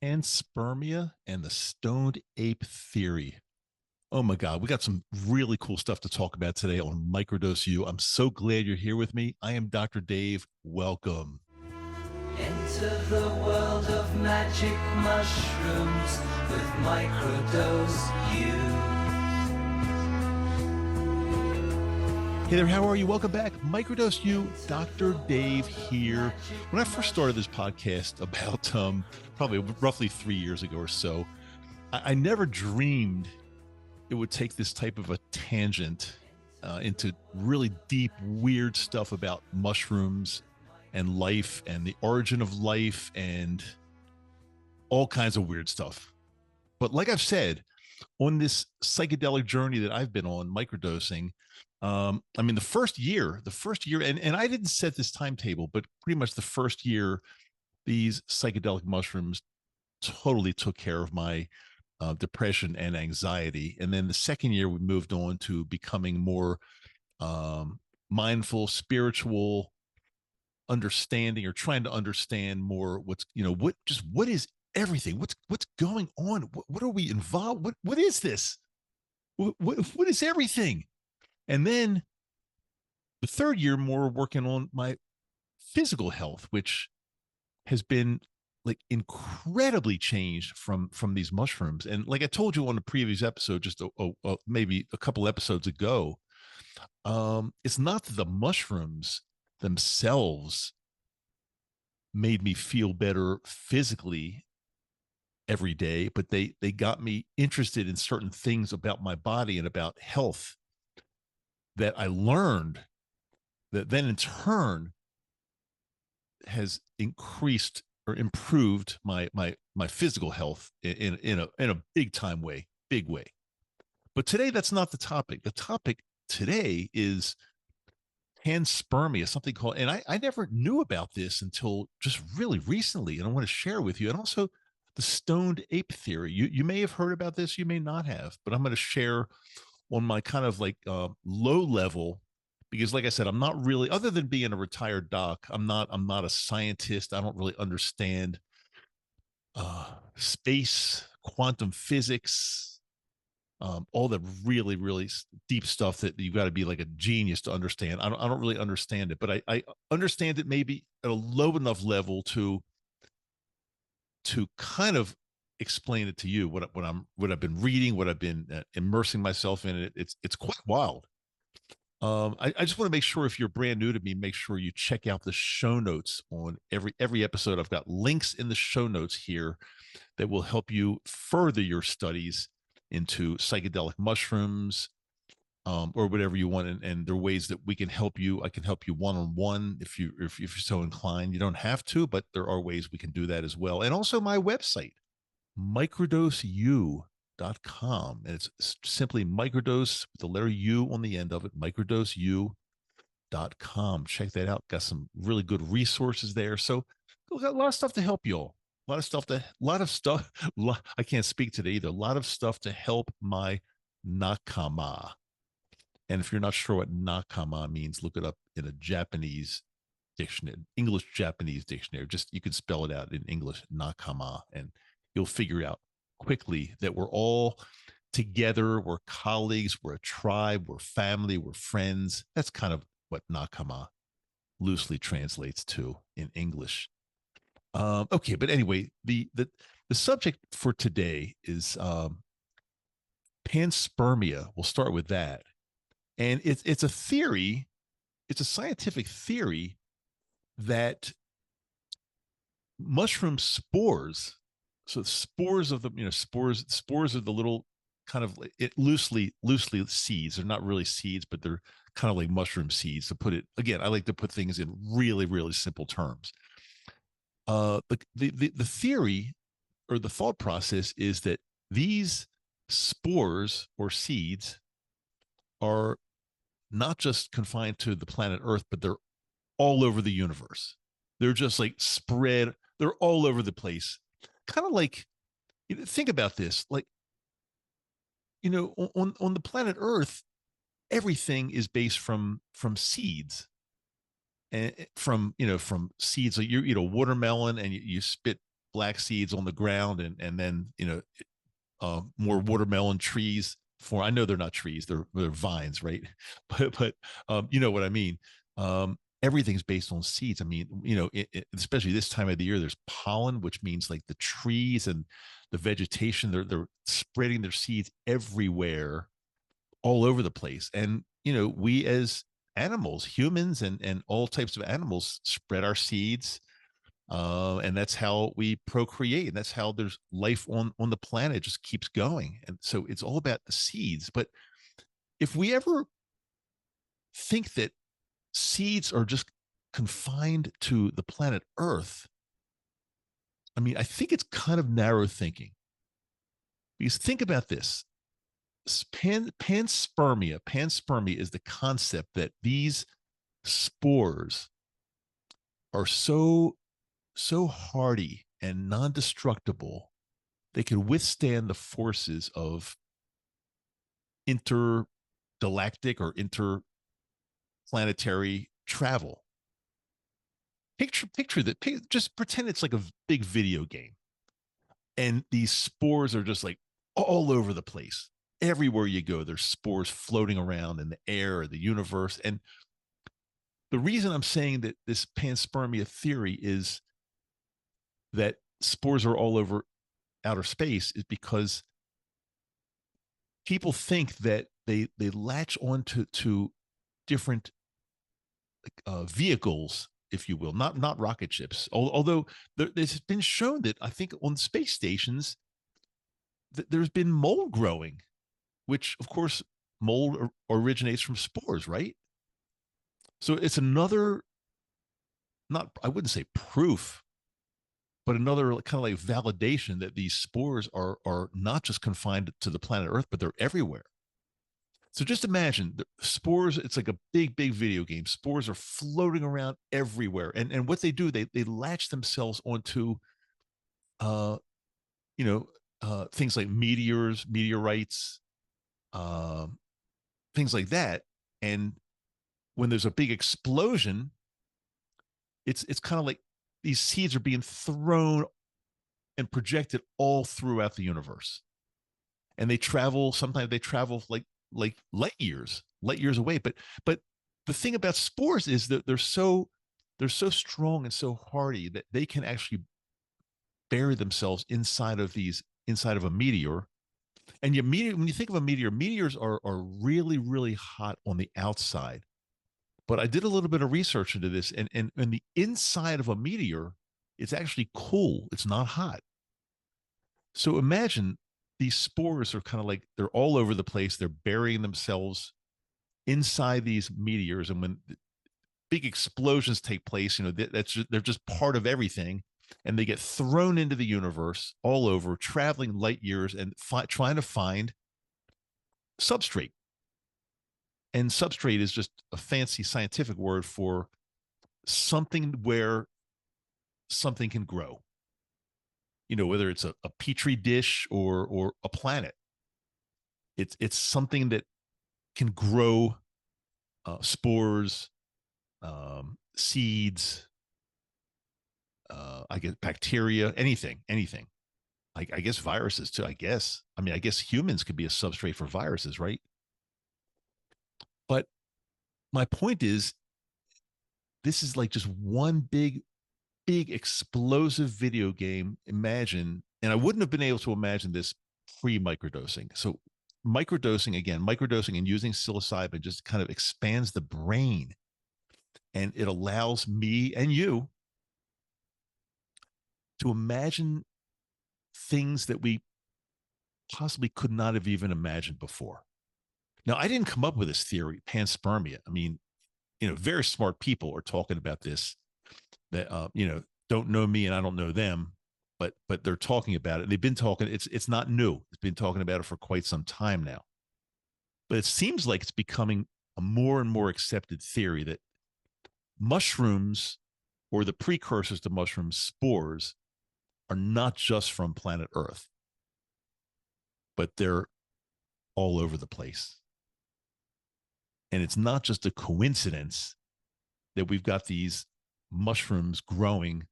Panspermia and the stoned ape theory. Oh my God, we got some really cool stuff to talk about today on Microdose U. I'm so glad you're here with me. I am Dr. Dave. Welcome. Enter the world of magic mushrooms with Microdose U. Hey there, how are you? Welcome back. Microdose U, Dr. Dave here. When I first started this podcast about probably roughly 3 years ago or so, I never dreamed it would take this type of a tangent into really deep, weird stuff about mushrooms and life and the origin of life and all kinds of weird stuff. But like I've said, on this psychedelic journey that I've been on, microdosing, I mean, the first year, and I didn't set this timetable, but pretty much the first year, these psychedelic mushrooms totally took care of my depression and anxiety. And then the second year, we moved on to becoming more mindful, spiritual, understanding, or trying to understand more what's, what is everything? What's going on? What are we involved? What is this? What is everything? And then the third year, more working on my physical health, which has been like incredibly changed from these mushrooms. And like I told you on the previous episode, just maybe a couple episodes ago, it's not that the mushrooms themselves made me feel better physically every day, but they got me interested in certain things about my body and about health that I learned that then in turn has increased or improved my physical health in a big way. But today that's not the topic. The topic today is panspermia, something called, and I never knew about this until just really recently, and I want to share with you. And also the stoned ape theory. You may have heard about this, you may not have, but I'm going to share on my kind of like low level, because like I said, I'm not really, other than being a retired doc, I'm not a scientist. I don't really understand space, quantum physics, all the really deep stuff that you got to be like a genius to understand. I don't really understand it, but I understand it maybe at a low enough level to kind of explain it to you, what I've been reading, what I've been immersing myself in. It's quite wild. I just want to make sure, if you're brand new to me, make sure you check out the show notes on every episode. I've got links in the show notes here that will help you further your studies into psychedelic mushrooms, or whatever you want. And there are ways that we can help you. I can help you one-on-one if you're so inclined. You don't have to, but there are ways we can do that as well. And also my website, microdoseu.com. And it's simply microdose with the letter U on the end of it, microdoseu.com. Check that out. Got some really good resources there. So we got a lot of stuff to help you all. A lot of stuff. I can't speak today either. A lot of stuff to help my nakama. And if you're not sure what nakama means, look it up in a Japanese dictionary, English Japanese dictionary. Just, you can spell it out in English, nakama, and you'll figure out quickly that we're all together. We're colleagues. We're a tribe. We're family. We're friends. That's kind of what nakama loosely translates to in English. Okay, but anyway, the subject for today is panspermia. We'll start with that. And it's a theory, it's a scientific theory that mushroom spores, so spores of the, spores of the little kind of, it loosely seeds. They're not really seeds, but they're kind of like mushroom seeds. To put it again, I like to put things in really simple terms. The theory, or the thought process, is that these spores or seeds are not just confined to the planet Earth, but they're all over the universe. They're just like spread. They're all over the place. Kind of like, think about this. Like, on the planet Earth, everything is based from seeds, and from seeds. Like, you eat a watermelon and you spit black seeds on the ground, and then more watermelon trees for. I know they're not trees; they're vines, right? But you know what I mean. Everything's based on seeds. I mean, especially this time of the year, there's pollen, which means like the trees and the vegetation, they're spreading their seeds everywhere, all over the place. And we as animals, humans, and all types of animals spread our seeds, and that's how we procreate, and that's how there's life on the planet. It just keeps going, and so it's all about the seeds. But if we ever think that seeds are just confined to the planet Earth, I mean, I think it's kind of narrow thinking. Because think about this: panspermia is the concept that these spores are so hardy and non-destructible, they can withstand the forces of intergalactic or interplanetary travel. Picture that. Just pretend it's like a big video game, and these spores are just like all over the place. Everywhere you go, there's spores floating around in the air, the universe. And the reason I'm saying that this panspermia theory is that spores are all over outer space is because people think that they latch onto to different vehicles, if you will, not rocket ships. Although it's been shown that I think on space stations that there's been mold growing, which of course mold originates from spores, right? So it's another, not, I wouldn't say proof, but another kind of like validation that these spores are not just confined to the planet Earth, but they're everywhere. So just imagine the spores. It's like a big video game. Spores are floating around everywhere, and what they do, they latch themselves onto, uh, things like meteorites, uh, things like that. And when there's a big explosion, it's kind of like these seeds are being thrown and projected all throughout the universe. And they travel, sometimes they travel like light years away. But the thing about spores is that they're so strong and so hardy that they can actually bury themselves inside of a meteor. And when you think of a meteor, meteors are really, really hot on the outside. But I did a little bit of research into this, and the inside of a meteor, it's actually cool. It's not hot. So imagine these spores are kind of like they're all over the place. They're burying themselves inside these meteors, and when big explosions take place, they're just part of everything, and they get thrown into the universe all over, traveling light years and trying to find substrate. And substrate is just a fancy scientific word for something where something can grow. Whether it's a petri dish or a planet, it's something that can grow spores, seeds, I guess bacteria, anything. I guess viruses too. I guess humans could be a substrate for viruses, right? But my point is, this is like just one big explosive video game. Imagine, and I wouldn't have been able to imagine this pre-microdosing. So microdosing and using psilocybin just kind of expands the brain, and it allows me and you to imagine things that we possibly could not have even imagined before. Now, I didn't come up with this theory, panspermia. I mean, very smart people are talking about this that, don't know me and I don't know them, but they're talking about it. They've been talking. It's not new. It's been talking about it for quite some time now. But it seems like it's becoming a more and more accepted theory that mushrooms, or the precursors to mushrooms, spores, are not just from planet Earth, but they're all over the place. And it's not just a coincidence that we've got these mushrooms growing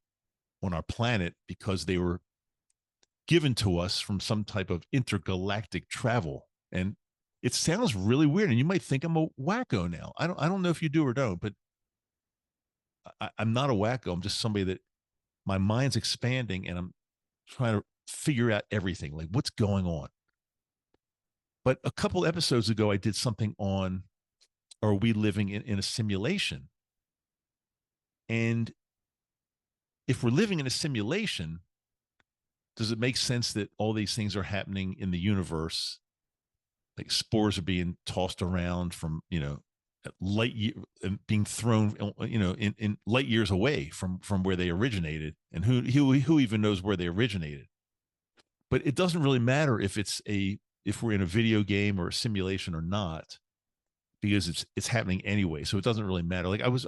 on our planet because they were given to us from some type of intergalactic travel. And it sounds really weird, and you might think I'm a wacko now. I don't know if you do or don't, but I'm not a wacko. I'm just somebody that my mind's expanding, and I'm trying to figure out everything, like what's going on. But a couple episodes ago, I did something on, are we living in a simulation? And if we're living in a simulation, does it make sense that all these things are happening in the universe? Like spores are being tossed around from, light year, being thrown, in light years away from where they originated, and who even knows where they originated. But it doesn't really matter if we're in a video game or a simulation or not, because it's happening anyway. So it doesn't really matter. Like I was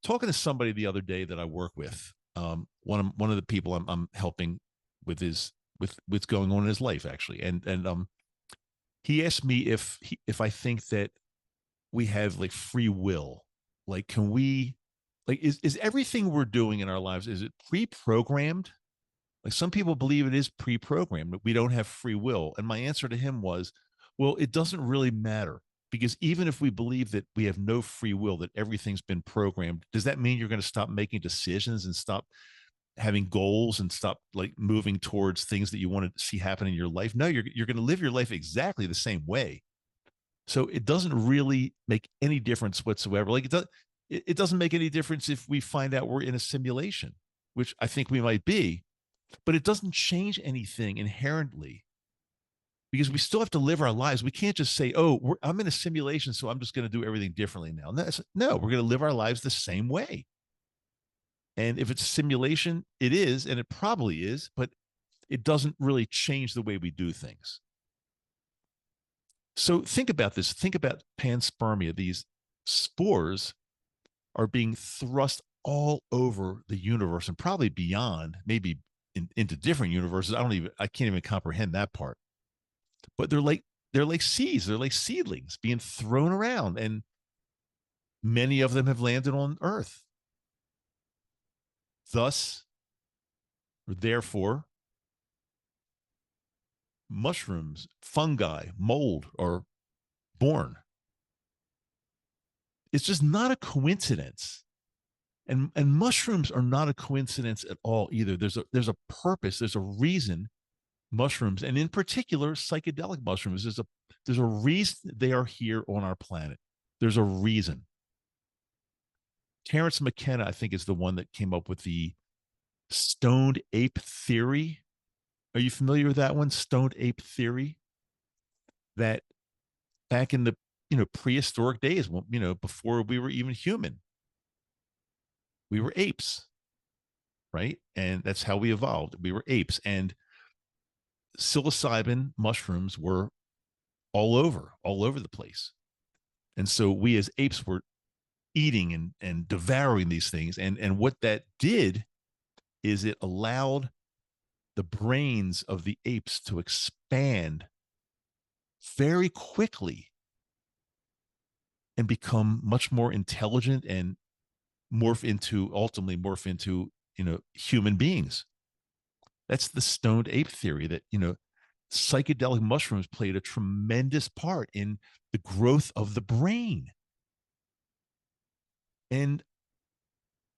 talking to somebody the other day that I work with. One of the people I'm helping with what's going on in his life, actually, and he asked me if I think that we have like free will. Like, can we, like, is everything we're doing in our lives, is it pre-programmed? Like some people believe it is pre-programmed, that we don't have free will. And my answer to him was, well, it doesn't really matter, because even if we believe that we have no free will, that everything's been programmed, does that mean you're going to stop making decisions and stop having goals and stop like moving towards things that you want to see happen in your life? No, you're going to live your life exactly the same way. So it doesn't really make any difference whatsoever. Like it doesn't make any difference if we find out we're in a simulation, which I think we might be, but it doesn't change anything inherently, because we still have to live our lives. We can't just say, oh, I'm in a simulation, so I'm just going to do everything differently now. No, we're going to live our lives the same way. And if it's a simulation, it is, and it probably is, but it doesn't really change the way we do things. So think about this. Think about panspermia. These spores are being thrust all over the universe and probably beyond, maybe into different universes. I can't even comprehend that part. But they're like seeds. They're like seedlings being thrown around, and many of them have landed on Earth. Thus, or therefore, mushrooms, fungi, mold are born. It's just not a coincidence. And mushrooms are not a coincidence at all either. There's a purpose, there's a reason mushrooms, and in particular psychedelic mushrooms, there's a reason they are here on our planet. There's a reason. Terence McKenna, I think, is the one that came up with the stoned ape theory. Are you familiar with that one? Stoned ape theory. That back in the prehistoric days, before we were even human, we were apes, right? And that's how we evolved. We were apes, and psilocybin mushrooms were all over the place. And so we as apes were eating and devouring these things. And what that did is it allowed the brains of the apes to expand very quickly and become much more intelligent and ultimately morph into human beings. That's the stoned ape theory, that psychedelic mushrooms played a tremendous part in the growth of the brain. And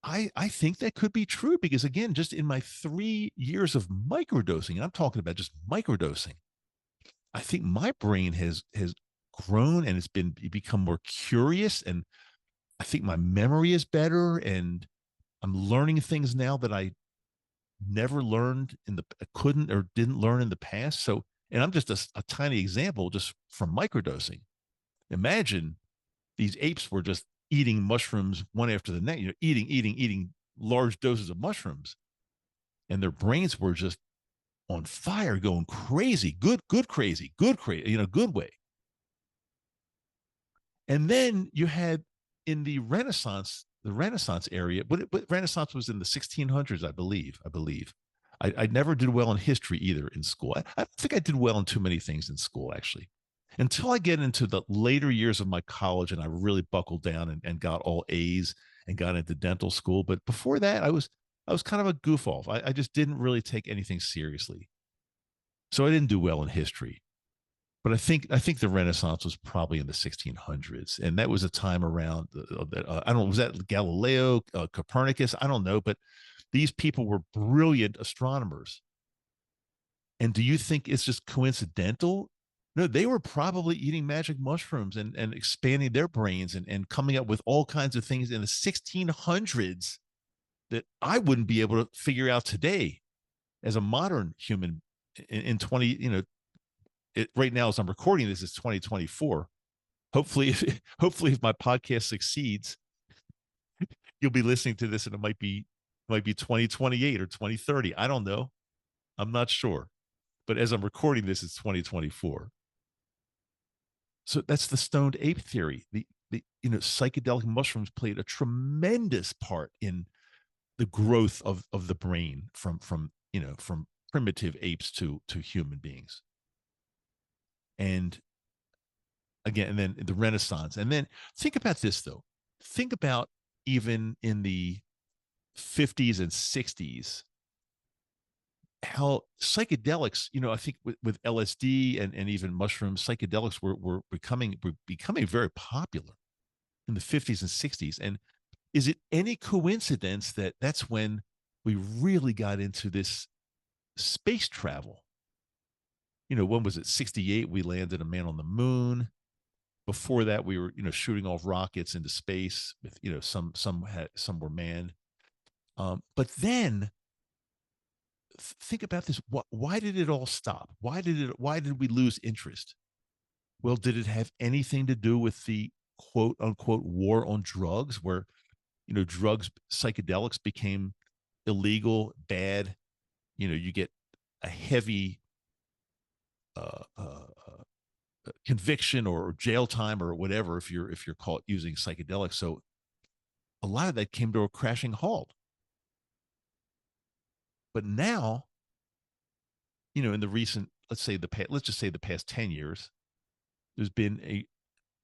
I think that could be true, because again, just in my 3 years of microdosing, and I'm talking about just microdosing, I think my brain has grown, and it's become more curious, and I think my memory is better, and I'm learning things now that I never learned couldn't or didn't learn in the past. So, and I'm just a tiny example just from microdosing. Imagine these apes were just eating mushrooms one after the next, eating large doses of mushrooms, and their brains were just on fire, going crazy, good crazy, good way. And then you had in the Renaissance area, but Renaissance was in the 1600s, I believe. I never did well in history either in school. I don't think I did well in too many things in school, actually, until I get into the later years of my college, and I really buckled down and got all A's and got into dental school. But before that, I was I was kind of a goof off. I just didn't really take anything seriously. So I didn't do well in history. But I think the Renaissance was probably in the 1600s, and that was a time around. I don't know, was that Galileo, Copernicus? I don't know, but these people were brilliant astronomers. And do you think it's just coincidental? No, they were probably eating magic mushrooms and expanding their brains and coming up with all kinds of things in the 1600s that I wouldn't be able to figure out today as a modern human in 20, right now as I'm recording this, it's 2024. Hopefully, hopefully if my podcast succeeds, you'll be listening to this and it might be 2028 or 2030. I don't know. I'm not sure. But as I'm recording this, it's 2024. So that's the stoned ape theory. The psychedelic mushrooms played a tremendous part in the growth of the brain from primitive apes to human beings. And again, and then the Renaissance. And then think about this though. Think about even in the 50s and 60s, how psychedelics, I think with LSD and even mushrooms, psychedelics were becoming very popular in the 50s and 60s. And is it any coincidence that that's when we really got into this space travel? When was it? 68, we landed a man on the moon. Before that, we were, shooting off rockets into space with, some were manned. But then think about this. Why did it all stop? Why did we lose interest? Well, did it have anything to do with the quote unquote war on drugs where, drugs, psychedelics became illegal, bad? You get a heavy conviction or jail time or whatever if you're caught using psychedelics. So a lot of that came to a crashing halt. But now, in the recent, let's just say the past 10 years, there's been a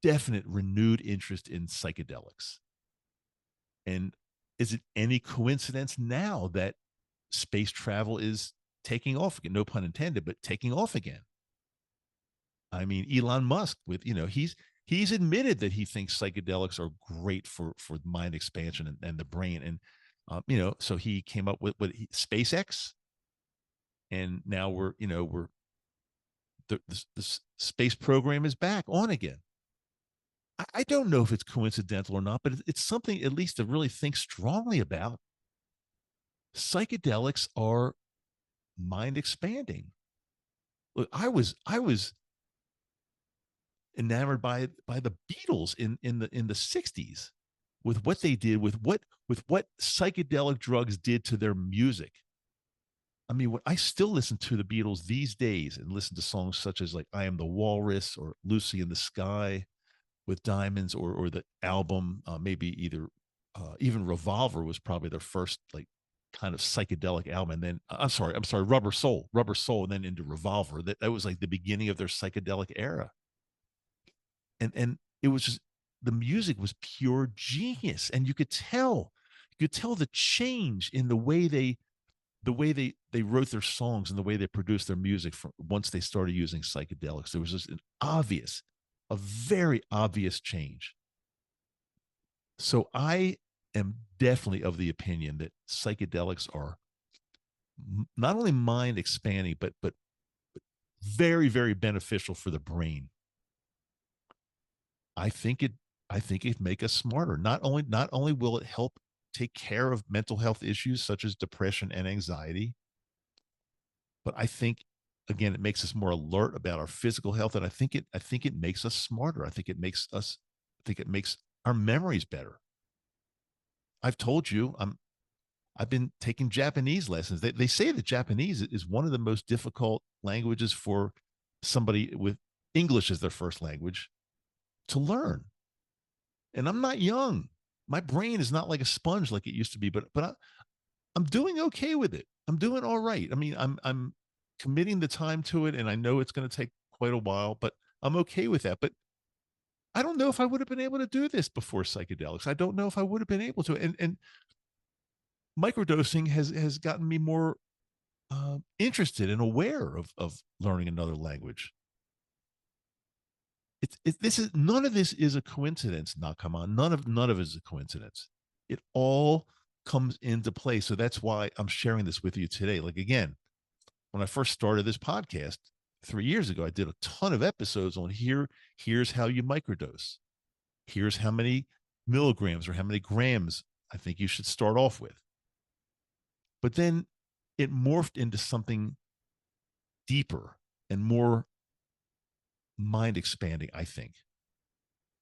definite renewed interest in psychedelics. And is it any coincidence now that space travel is taking off again? No pun intended, but taking off again. I mean, Elon Musk he's admitted that he thinks psychedelics are great for mind expansion and the brain. And so he came up with SpaceX, and now the space program is back on again. I don't know if it's coincidental or not, but it's something at least to really think strongly about. Psychedelics are mind expanding. Look, I was enamored by the Beatles in the 60s with what they did with what psychedelic drugs did to their music. I mean, I still listen to the Beatles these days and listen to songs such as like I Am the Walrus or Lucy in the Sky with Diamonds, or the album, maybe either even Revolver was probably their first like kind of psychedelic album. And then I'm sorry, Rubber Soul, and then into Revolver. That was like the beginning of their psychedelic era. And it was just, the music was pure genius, and you could tell the change in the way they wrote their songs and the way they produced their music from once they started using psychedelics. There was just a very obvious change. So I am definitely of the opinion that psychedelics are not only mind expanding, but very, very beneficial for the brain. I think it I think it make us smarter. Not only will it help take care of mental health issues such as depression and anxiety, but I think again it makes us more alert about our physical health, and I think it makes us smarter. I think it makes our memories better. I've told you I've been taking Japanese lessons. They say that Japanese is one of the most difficult languages for somebody with English as their first language to learn. And I'm not young. My brain is not like a sponge like it used to be, but I'm doing okay with it. I'm doing all right. I mean, I'm committing the time to it, and I know it's going to take quite a while, but I'm okay with that. But I don't know if I would have been able to do this before psychedelics. I don't know if I would have been able to. And microdosing has gotten me more interested and aware of learning another language. This is none of this is a coincidence. Not come on, none of it is a coincidence. It all comes into play. So that's why I'm sharing this with you today. Like again, when I first started this podcast 3 years ago, I did a ton of episodes on here's how you microdose. Here's how many milligrams or how many grams I think you should start off with. But then it morphed into something deeper and more mind expanding, I think.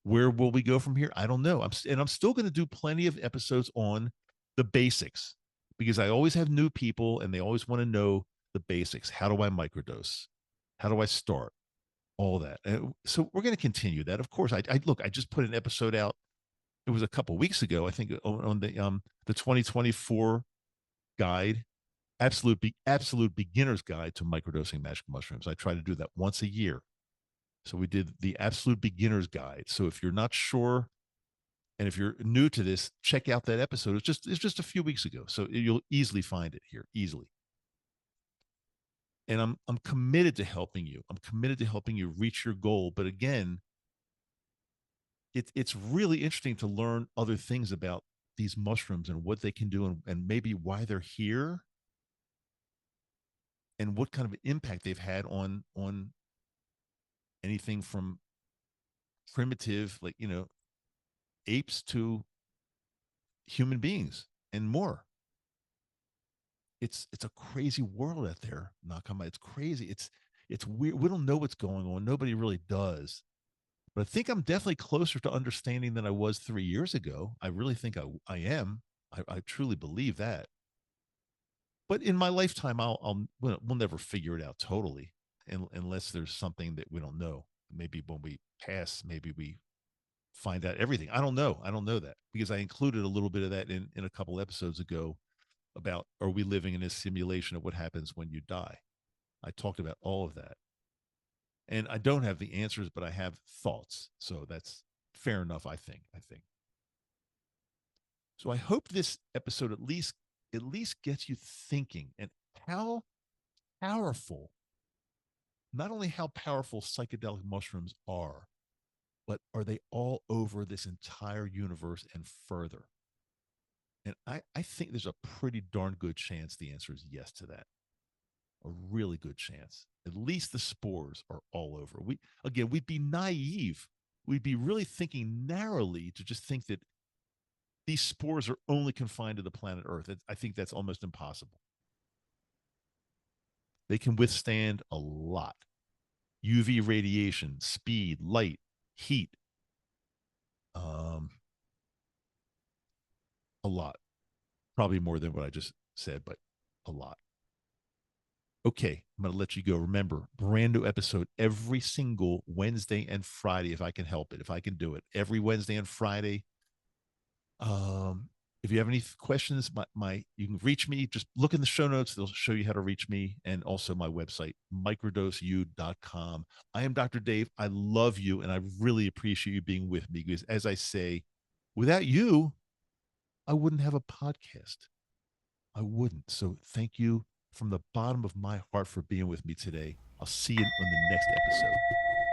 Where will we go from here? I don't know. I'm still going to do plenty of episodes on the basics because I always have new people and they always want to know the basics. How do I microdose? How do I start? All that. So we're going to continue that. Of course, I look. I just put an episode out. It was a couple weeks ago, I think, on the 2024 guide, absolute beginner's guide to microdosing magic mushrooms. I try to do that once a year. So we did the absolute beginner's guide. So if you're not sure, and if you're new to this, check out that episode. It's just a few weeks ago, so you'll easily find it here, easily. And I'm committed to helping you. I'm committed to helping you reach your goal. But again, it's really interesting to learn other things about these mushrooms and what they can do and maybe why they're here and what kind of impact they've had on anything from primitive, like apes to human beings and more. It's a crazy world out there. It's crazy. It's weird. We don't know what's going on. Nobody really does. But I think I'm definitely closer to understanding than I was 3 years ago. I really think I am. I truly believe that. But in my lifetime, we'll never figure it out totally, unless there's something that we don't know. Maybe when we pass, maybe we find out everything. I don't know. I don't know that because I included a little bit of that in a couple episodes ago about are we living in a simulation of what happens when you die? I talked about all of that. And I don't have the answers, but I have thoughts. So that's fair enough, I think. So I hope this episode at least gets you thinking and how powerful, not only how powerful psychedelic mushrooms are, but are they all over this entire universe and further? And I think there's a pretty darn good chance the answer is yes to that. A really good chance. At least the spores are all over. We'd be naive. We'd be really thinking narrowly to just think that these spores are only confined to the planet Earth. I think that's almost impossible. They can withstand a lot. UV radiation, speed, light, heat, a lot. Probably more than what I just said, but a lot. Okay, I'm going to let you go. Remember, brand new episode every single Wednesday and Friday, if I can help it, if I can do it. Every Wednesday and Friday. If you have any questions, you can reach me. Just look in the show notes. They'll show you how to reach me, and also my website, microdoseu.com. I am Dr. Dave. I love you, and I really appreciate you being with me because, as I say, without you, I wouldn't have a podcast. I wouldn't. So thank you from the bottom of my heart for being with me today. I'll see you on the next episode.